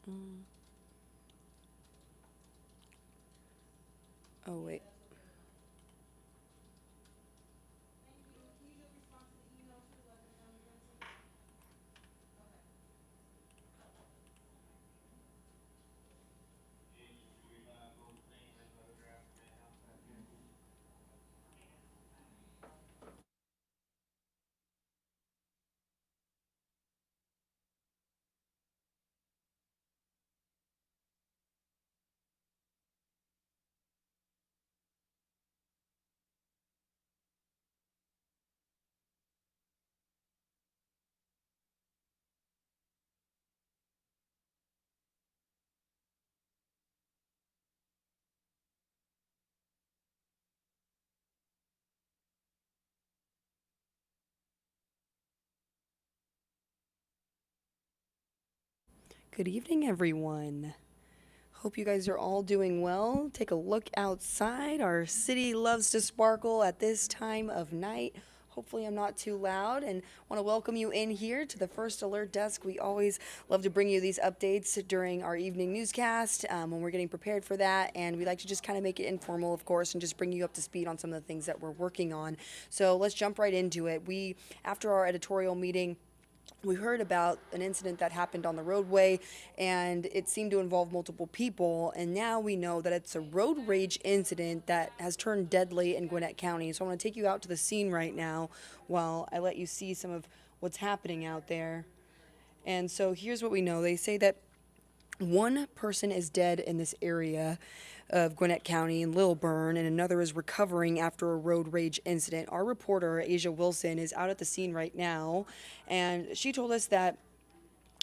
Mm. Oh, wait. Good evening, everyone. Hope you guys are all doing well. Take a look outside. Our city loves to sparkle at this time of night. Hopefully, I'm not too loud, and want to welcome you in here to the First Alert Desk. We always love to bring you these updates during our evening newscast when we're getting prepared for that, and we like to just kind of make it informal, of course, and just bring you up to speed on some of the things that we're working on. So let's jump right into it. After our editorial meeting, we heard about an incident that happened on the roadway, and it seemed to involve multiple people, and now we know that it's a road rage incident that has turned deadly in Gwinnett County. So I want to take you out to the scene right now while I let you see some of what's happening out there. And so here's what we know. They say that one person is dead in this area of Gwinnett County in Lilburn, and another is recovering after a road rage incident. Our reporter, Asia Wilson, is out at the scene right now, and she told us that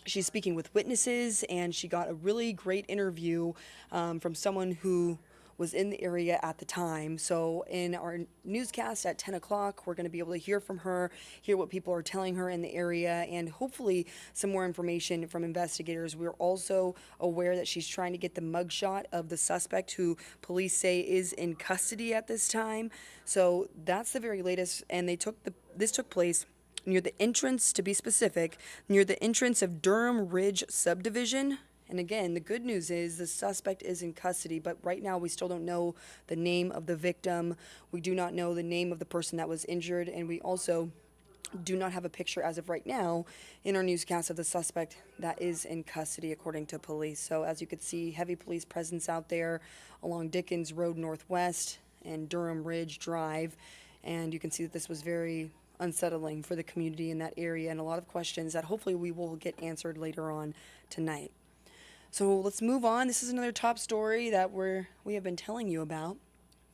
she's speaking with witnesses, and she got a really great interview from someone who was in the area at the time. So in our newscast at 10 o'clock, we're going to be able to hear from her, hear what people are telling her in the area, and hopefully some more information from investigators. We're also aware that she's trying to get the mugshot of the suspect who police say is in custody at this time. So that's the very latest, and this took place near the entrance, to be specific, near the entrance of Durham Ridge subdivision. And again, the good news is the suspect is in custody, but right now we still don't know the name of the victim. We do not know the name of the person that was injured, and we also do not have a picture as of right now in our newscast of the suspect that is in custody, according to police. So as you could see, heavy police presence out there along Dickens Road Northwest and Durham Ridge Drive. And you can see that this was very unsettling for the community in that area, and a lot of questions that hopefully we will get answered later on tonight. So let's move on. This is another top story that we have been telling you about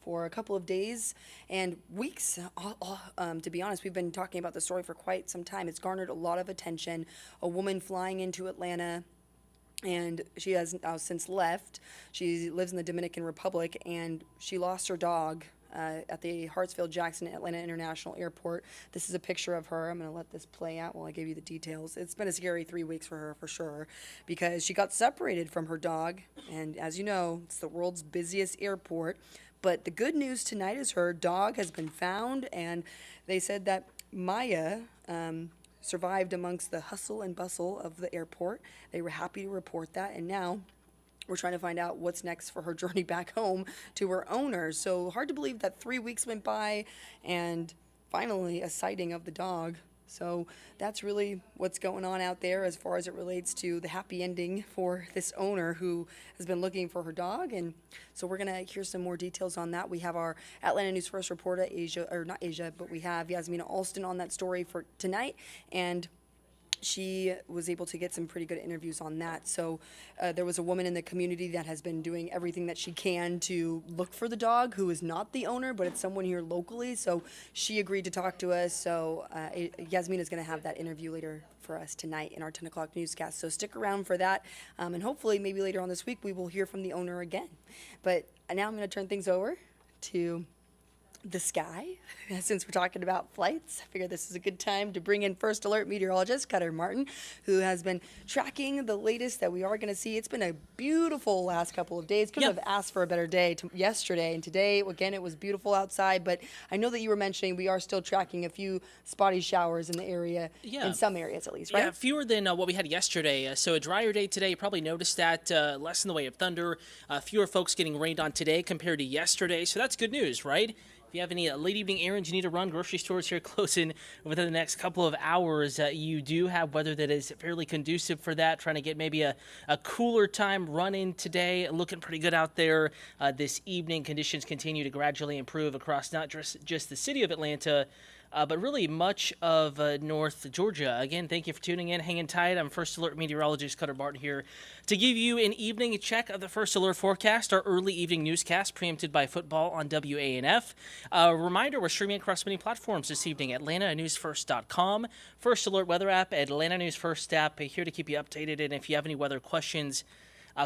for a couple of days and weeks. To be honest, we've been talking about the story for quite some time. It's garnered a lot of attention. A woman flying into Atlanta, and she has since left. She lives in the Dominican Republic, and she lost her dog at the Hartsfield-Jackson Atlanta International Airport. This is a picture of her. I'm going to let this play out while I give you the details. It's been a scary 3 weeks for her, for sure, because she got separated from her dog, and as you know, it's the world's busiest airport. But the good news tonight is her dog has been found, and they said that Maya survived amongst the hustle and bustle of the airport. They were happy to report that, and now we're trying to find out what's next for her journey back home to her owner. So hard to believe that 3 weeks went by and finally a sighting of the dog. So that's really what's going on out there as far as it relates to the happy ending for this owner who has been looking for her dog. And so we're going to hear some more details on that. We have our Atlanta News First reporter, Asia, or not Asia, but we have Yasmina Alston on that story for tonight. And she was able to get some pretty good interviews on that. So there was a woman in the community that has been doing everything that she can to look for the dog, who is not the owner, but it's someone here locally. So she agreed to talk to us. So Yasmin is going to have that interview later for us tonight in our 10 o'clock newscast. So stick around for that. And hopefully maybe later on this week we will hear from the owner again. But now I'm going to turn things over to the sky. Since we're talking about flights, I figure this is a good time to bring in First Alert meteorologist Cutter Martin, who has been tracking the latest that we are going to see. It's been a beautiful last couple of days. Couldn't have asked for a better day yesterday, and today, again, it was beautiful outside. But I know that you were mentioning we are still tracking a few spotty showers in the area, in some areas at least, right? Yeah, fewer than what we had yesterday. So a drier day today. You probably noticed that less in the way of thunder, fewer folks getting rained on today compared to yesterday. So that's good news, right? If you have any late evening errands you need to run, grocery stores here closing within the next couple of hours, you do have weather that is fairly conducive for that. Trying to get maybe a cooler time run in today. Looking pretty good out there this evening. Conditions continue to gradually improve across not just the city of Atlanta, but really much of North Georgia. Again, thank you for tuning in, hanging tight. I'm First Alert meteorologist Cutter Martin here to give you an evening check of the First Alert forecast, our early evening newscast preempted by football on WANF. A reminder, we're streaming across many platforms this evening, atlantanewsfirst.com, First Alert weather app, Atlanta News First app, here to keep you updated. And if you have any weather questions,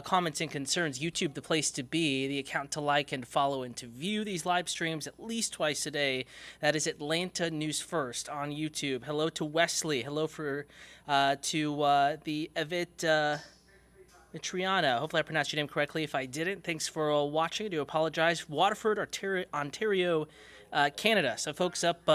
comments and concerns, YouTube the place to be, the account to like and follow and to view these live streams at least twice a day. That is Atlanta News First on YouTube. Hello to Wesley. Hello to the Evit Triana. Hopefully I pronounced your name correctly. If I didn't, thanks for watching. I do apologize. Waterford, Ontario, Canada. So folks up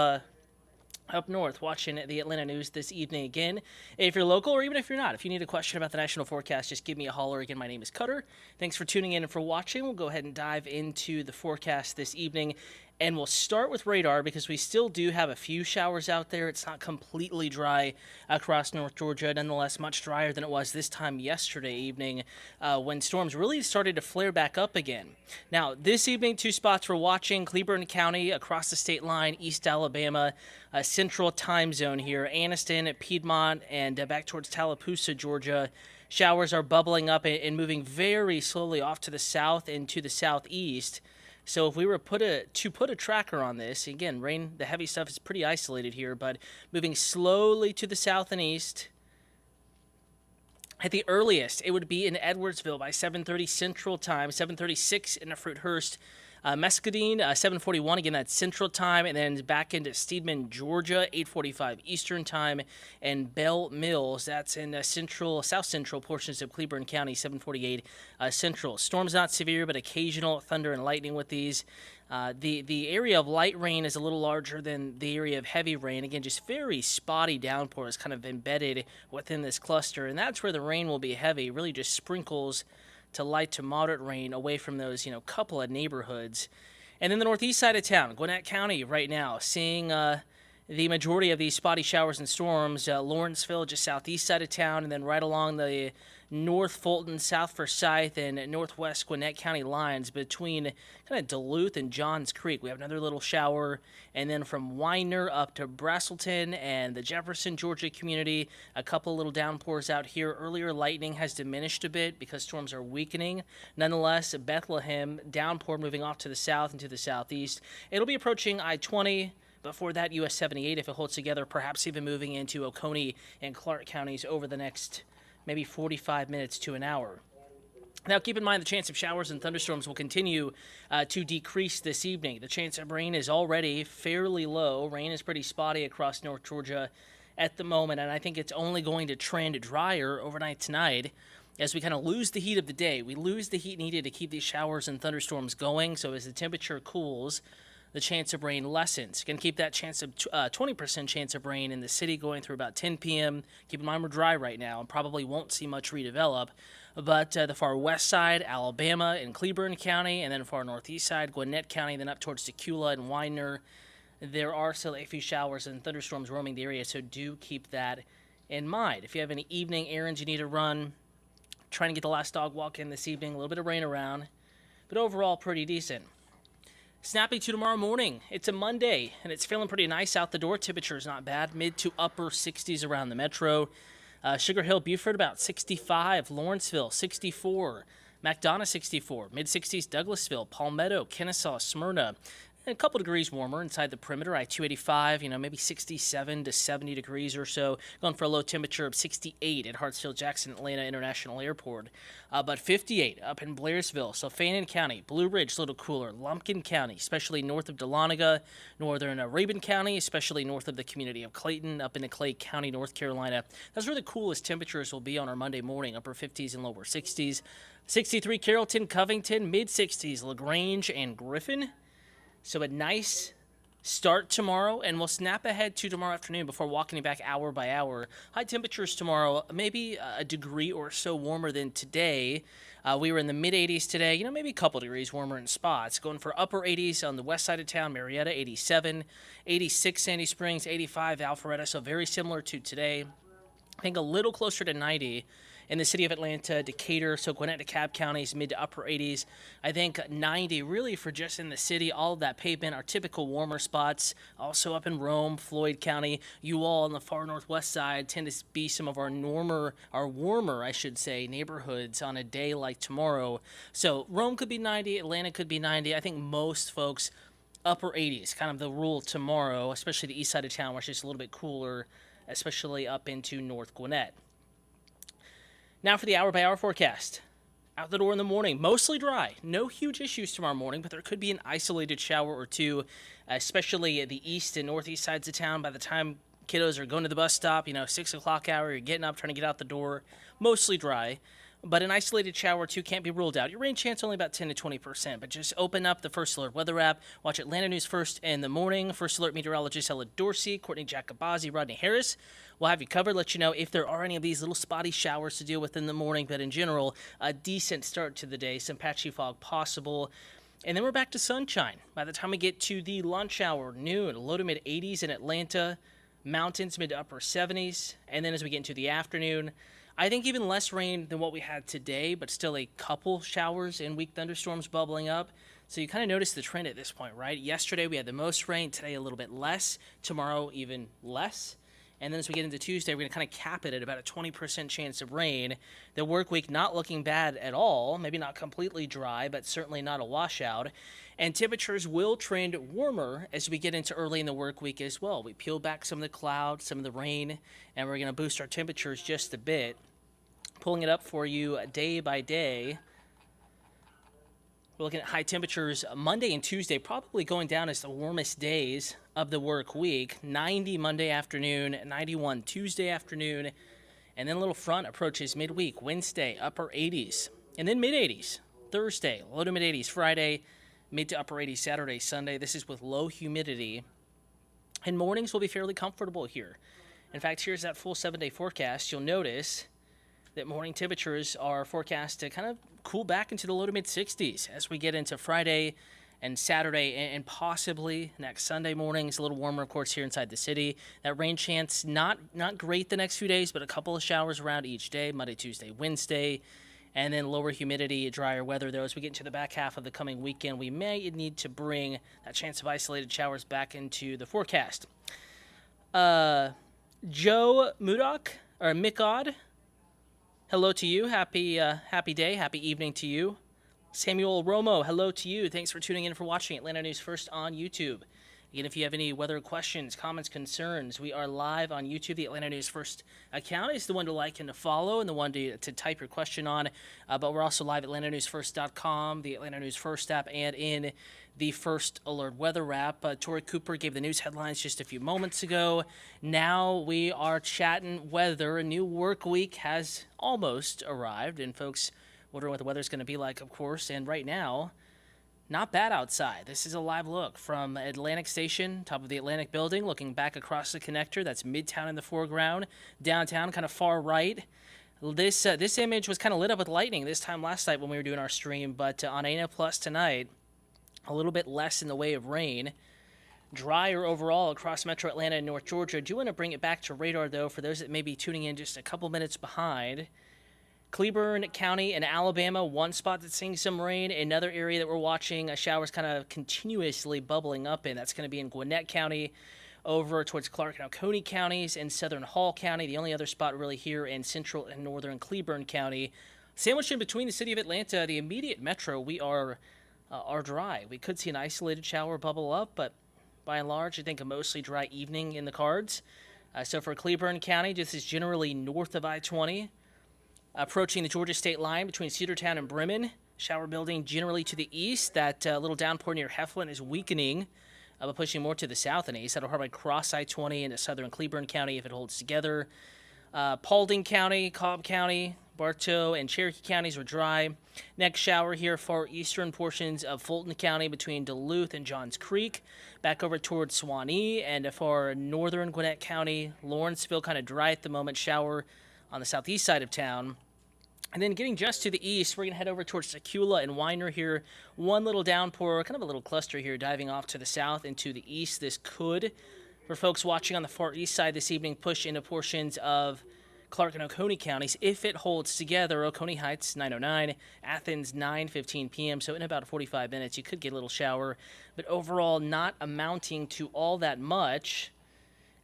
north watching the Atlanta News this evening again. If you're local or even if you're not, if you need a question about the national forecast, just give me a holler. Again, my name is Cutter. Thanks for tuning in and for watching. We'll go ahead and dive into the forecast this evening. And we'll start with radar because we still do have a few showers out there. It's not completely dry across North Georgia. Nonetheless, much drier than it was this time yesterday evening when storms really started to flare back up again. Now, this evening, two spots we're watching. Cleburne County across the state line, East Alabama, central time zone here. Anniston, Piedmont, and back towards Tallapoosa, Georgia. Showers are bubbling up and moving very slowly off to the south and to the southeast. So if we were to put a tracker on this, again, rain, the heavy stuff is pretty isolated here, but moving slowly to the south and east. At the earliest, it would be in Edwardsville by 7:30 Central Time, 7:36 in Fruithurst. Mescadine, 7:41, again, that's Central Time, and then back into Steedman, Georgia, 8:45 Eastern Time, and Bell Mills, that's in south central portions of Cleburne County, 7:48 Central. Storms not severe, but occasional thunder and lightning with these. The area of light rain is a little larger than the area of heavy rain. Again, just very spotty downpours kind of embedded within this cluster, and that's where the rain will be heavy, really just sprinkles to light to moderate rain away from those, couple of neighborhoods. And then the northeast side of town, Gwinnett County right now, seeing the majority of these spotty showers and storms. Lawrenceville, just southeast side of town, and then right along the North Fulton, South Forsyth, and northwest Gwinnett County lines between kind of Duluth and Johns Creek. We have another little shower, and then from Weiner up to Braselton and the Jefferson, Georgia community, a couple little downpours out here. Earlier, lightning has diminished a bit because storms are weakening. Nonetheless, Bethlehem, downpour moving off to the south and to the southeast. It'll be approaching I-20. Before that, US 78, if it holds together, perhaps even moving into Oconee and Clark counties over the next maybe 45 minutes to an hour. Now, keep in mind the chance of showers and thunderstorms will continue to decrease this evening. The chance of rain is already fairly low. Rain is pretty spotty across North Georgia at the moment, and I think it's only going to trend drier overnight tonight as we kind of lose the heat of the day. We lose the heat needed to keep these showers and thunderstorms going, so as the temperature cools, the chance of rain lessens. Going to keep that chance of 20% chance of rain in the city going through about 10 p.m. Keep in mind we're dry right now and probably won't see much redevelop. But the far west side, Alabama and Cleburne County, and then far northeast side, Gwinnett County, then up towards Tequila and Weiner, there are still a few showers and thunderstorms roaming the area, so do keep that in mind. If you have any evening errands you need to run, trying to get the last dog walk in this evening, a little bit of rain around, but overall pretty decent. Snapping to tomorrow morning. It's a Monday, and it's feeling pretty nice out the door. Temperature is not bad. Mid to upper 60s around the metro. Sugar Hill, Buford, about 65. Lawrenceville, 64. McDonough, 64. Mid-60s, Douglasville, Palmetto, Kennesaw, Smyrna. a couple degrees warmer inside the perimeter. I-285, maybe 67 to 70 degrees or so. Going for a low temperature of 68 at Hartsfield-Jackson Atlanta International Airport. But 58 up in Blairsville. So Fannin County, Blue Ridge, a little cooler. Lumpkin County, especially north of Dahlonega. Northern Rabun County, especially north of the community of Clayton, up into Clay County, North Carolina. That's where the coolest temperatures will be on our Monday morning, upper 50s and lower 60s. 63 Carrollton, Covington, mid-60s, LaGrange and Griffin. So a nice start tomorrow, and we'll snap ahead to tomorrow afternoon before walking back hour by hour. High temperatures tomorrow, maybe a degree or so warmer than today. We were in the mid-80s today, maybe a couple degrees warmer in spots. Going for upper 80s on the west side of town, Marietta, 87, 86 Sandy Springs, 85 Alpharetta, so very similar to today. I think a little closer to 90 in the city of Atlanta, Decatur, so Gwinnett, DeKalb counties, mid to upper 80s. I think 90 really for just in the city, all of that pavement, our typical warmer spots. Also up in Rome, Floyd County, you all on the far northwest side tend to be some of our warmer, I should say, neighborhoods on a day like tomorrow. So Rome could be 90, Atlanta could be 90. I think most folks upper 80s, kind of the rule tomorrow, especially the east side of town where it's just a little bit cooler, especially up into North Gwinnett. Now for the hour-by-hour forecast. Out the door in the morning, mostly dry. No huge issues tomorrow morning, but there could be an isolated shower or two, especially at the east and northeast sides of town. By the time kiddos are going to the bus stop, 6 o'clock hour, you're getting up, trying to get out the door. Mostly dry, but an isolated shower or two can't be ruled out. Your rain chance only about 10 to 20%, but just open up the First Alert weather app. Watch Atlanta News First in the morning. First Alert meteorologist Ella Dorsey, Courtney Jacobazzi, Rodney Harris. We'll have you covered, let you know if there are any of these little spotty showers to deal with in the morning, but in general, a decent start to the day, some patchy fog possible. And then we're back to sunshine. By the time we get to the lunch hour, noon, low to mid 80s in Atlanta, mountains mid to upper 70s. And then as we get into the afternoon, I think even less rain than what we had today, but still a couple showers and weak thunderstorms bubbling up. So you kind of notice the trend at this point, right? Yesterday we had the most rain, today a little bit less, tomorrow even less. And then as we get into Tuesday, we're going to kind of cap it at about a 20% chance of rain. The work week not looking bad at all, maybe not completely dry, but certainly not a washout. And temperatures will trend warmer as we get into early in the work week as well. We peel back some of the clouds, some of the rain, and we're going to boost our temperatures just a bit. Pulling it up for you day by day. We're looking at high temperatures Monday and Tuesday, probably going down as the warmest days of the work week. 90 Monday afternoon, 91 Tuesday afternoon, and then a little front approaches midweek. Wednesday, upper 80s, and then mid-80s. Thursday, low to mid-80s. Friday, mid to upper 80s. Saturday, Sunday. This is with low humidity. And mornings will be fairly comfortable here. In fact, here's that full 7-day forecast. You'll notice that morning temperatures are forecast to kind of cool back into the low to mid-60s as we get into Friday and Saturday and possibly next Sunday morning. It's a little warmer, of course, here inside the city. That rain chance, not great the next few days, but a couple of showers around each day, Monday, Tuesday, Wednesday, and then lower humidity, drier weather, though. As we get into the back half of the coming weekend, we may need to bring that chance of isolated showers back into the forecast. Joe Mudok, or Mickod, hello to you. Happy day, happy evening to you. Samuel Romo, hello to you. Thanks for tuning in for watching Atlanta News First on YouTube. Again, if you have any weather questions, comments, concerns, we are live on YouTube. The Atlanta News First account is the one to like and to follow and the one to type your question on. But we're also live at AtlantaNewsFirst.com, the Atlanta News First app, and in the First Alert weather app. Tori Cooper gave the news headlines just a few moments ago. Now we are chatting weather. A new work week has almost arrived, and folks wondering what the weather's going to be like, of course. And right now, not bad outside. This is a live look from Atlantic Station, top of the Atlantic Building, looking back across the connector. That's Midtown in the foreground. Downtown, kind of far right. This image was kind of lit up with lightning this time last night when we were doing our stream, but on ANF Plus tonight, a little bit less in the way of rain. Drier overall across Metro Atlanta and North Georgia. I do want to bring it back to radar, though, for those that may be tuning in just a couple minutes behind. Cleburne County in Alabama, one spot that's seeing some rain. Another area that we're watching showers kind of continuously bubbling up in. That's going to be in Gwinnett County, over towards Clark and Oconee counties, and Southern Hall County. The only other spot really here in central and northern Cleburne County. Sandwiched in between the city of Atlanta, the immediate metro, we are are dry. We could see an isolated shower bubble up, but by and large, I think a mostly dry evening in the cards. So for Cleburne County, this is generally north of I-20, approaching the Georgia state line between Cedartown and Bremen. Shower building generally to the east. That little downpour near Heflin is weakening, but pushing more to the south and east. That'll hardly cross I-20 into southern Cleburne County if it holds together. Paulding County, Cobb County, Bartow, and Cherokee counties are dry. Next shower here, far eastern portions of Fulton County between Duluth and Johns Creek. Back over towards Suwanee, and for northern Gwinnett County, Lawrenceville kind of dry at the moment. Shower on the southeast side of town. And then getting just to the east, we're going to head over towards Secula and Weiner here. One little downpour, kind of a little cluster here, diving off to the south and to the east. This could, for folks watching on the far east side this evening, push into portions of Clark and Oconee counties. If it holds together, Oconee Heights 9:09, Athens 9:15 p.m. So in about 45 minutes, you could get a little shower, but overall not amounting to all that much.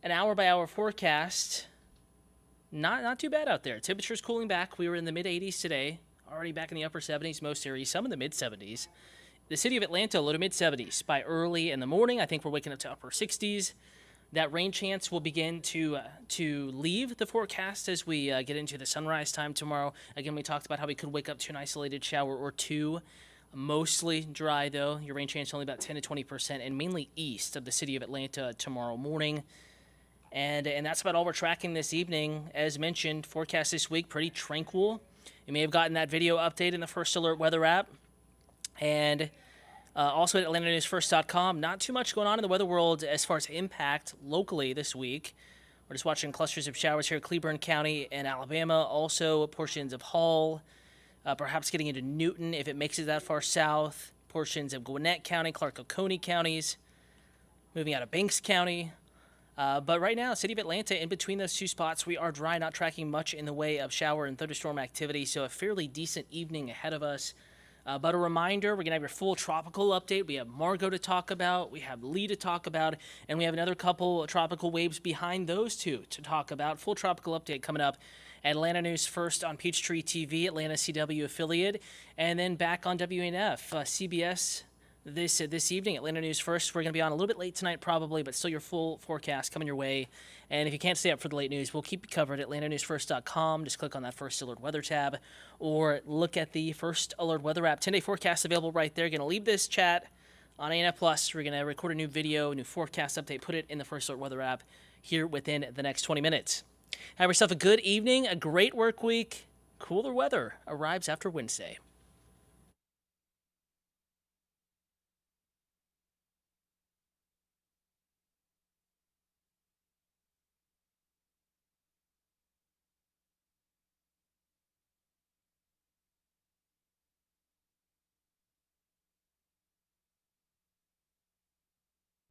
An hour-by-hour forecast, not too bad out there. Temperatures cooling back. We were in the mid-80s today, already back in the upper 70s most areas, some in the mid-70s. The city of Atlanta, low to mid-70s. By early in the morning, I think we're waking up to upper 60s. That rain chance will begin to leave the forecast as we get into the sunrise time tomorrow. Again, we talked about how we could wake up to an isolated shower or two. Mostly dry, though. Your rain chance only about 10 to 20%, and mainly east of the city of Atlanta tomorrow morning. And that's about all we're tracking this evening. As mentioned, forecast this week, pretty tranquil. You may have gotten that video update in the First Alert weather app. And also at AtlantaNewsFirst.com, not too much going on in the weather world as far as impact locally this week. We're just watching clusters of showers here in Cleburne County and Alabama. Also portions of Hall, perhaps getting into Newton if it makes it that far south. Portions of Gwinnett County, Clark Oconee counties. Moving out of Banks County. But right now, city of Atlanta, in between those two spots, we are dry, not tracking much in the way of shower and thunderstorm activity. So a fairly decent evening ahead of us. But a reminder, we're going to have your full tropical update. We have Margot to talk about, we have Lee to talk about, and we have another couple tropical waves behind those two to talk about. Full tropical update coming up. Atlanta News First on Peachtree TV, Atlanta CW affiliate, and then back on WNF, CBS this evening. Atlanta News First. We're going to be on a little bit late tonight probably, but still your full forecast coming your way. And if you can't stay up for the late news, we'll keep you covered at AtlantaNewsFirst.com. Just click on that First Alert Weather tab or look at the First Alert Weather app. 10-day forecast available right there. Going to leave this chat on ANF Plus. We're going to record a new video, a new forecast update, put it in the First Alert Weather app here within the next 20 minutes. Have yourself a good evening, a great work week. Cooler weather arrives after Wednesday.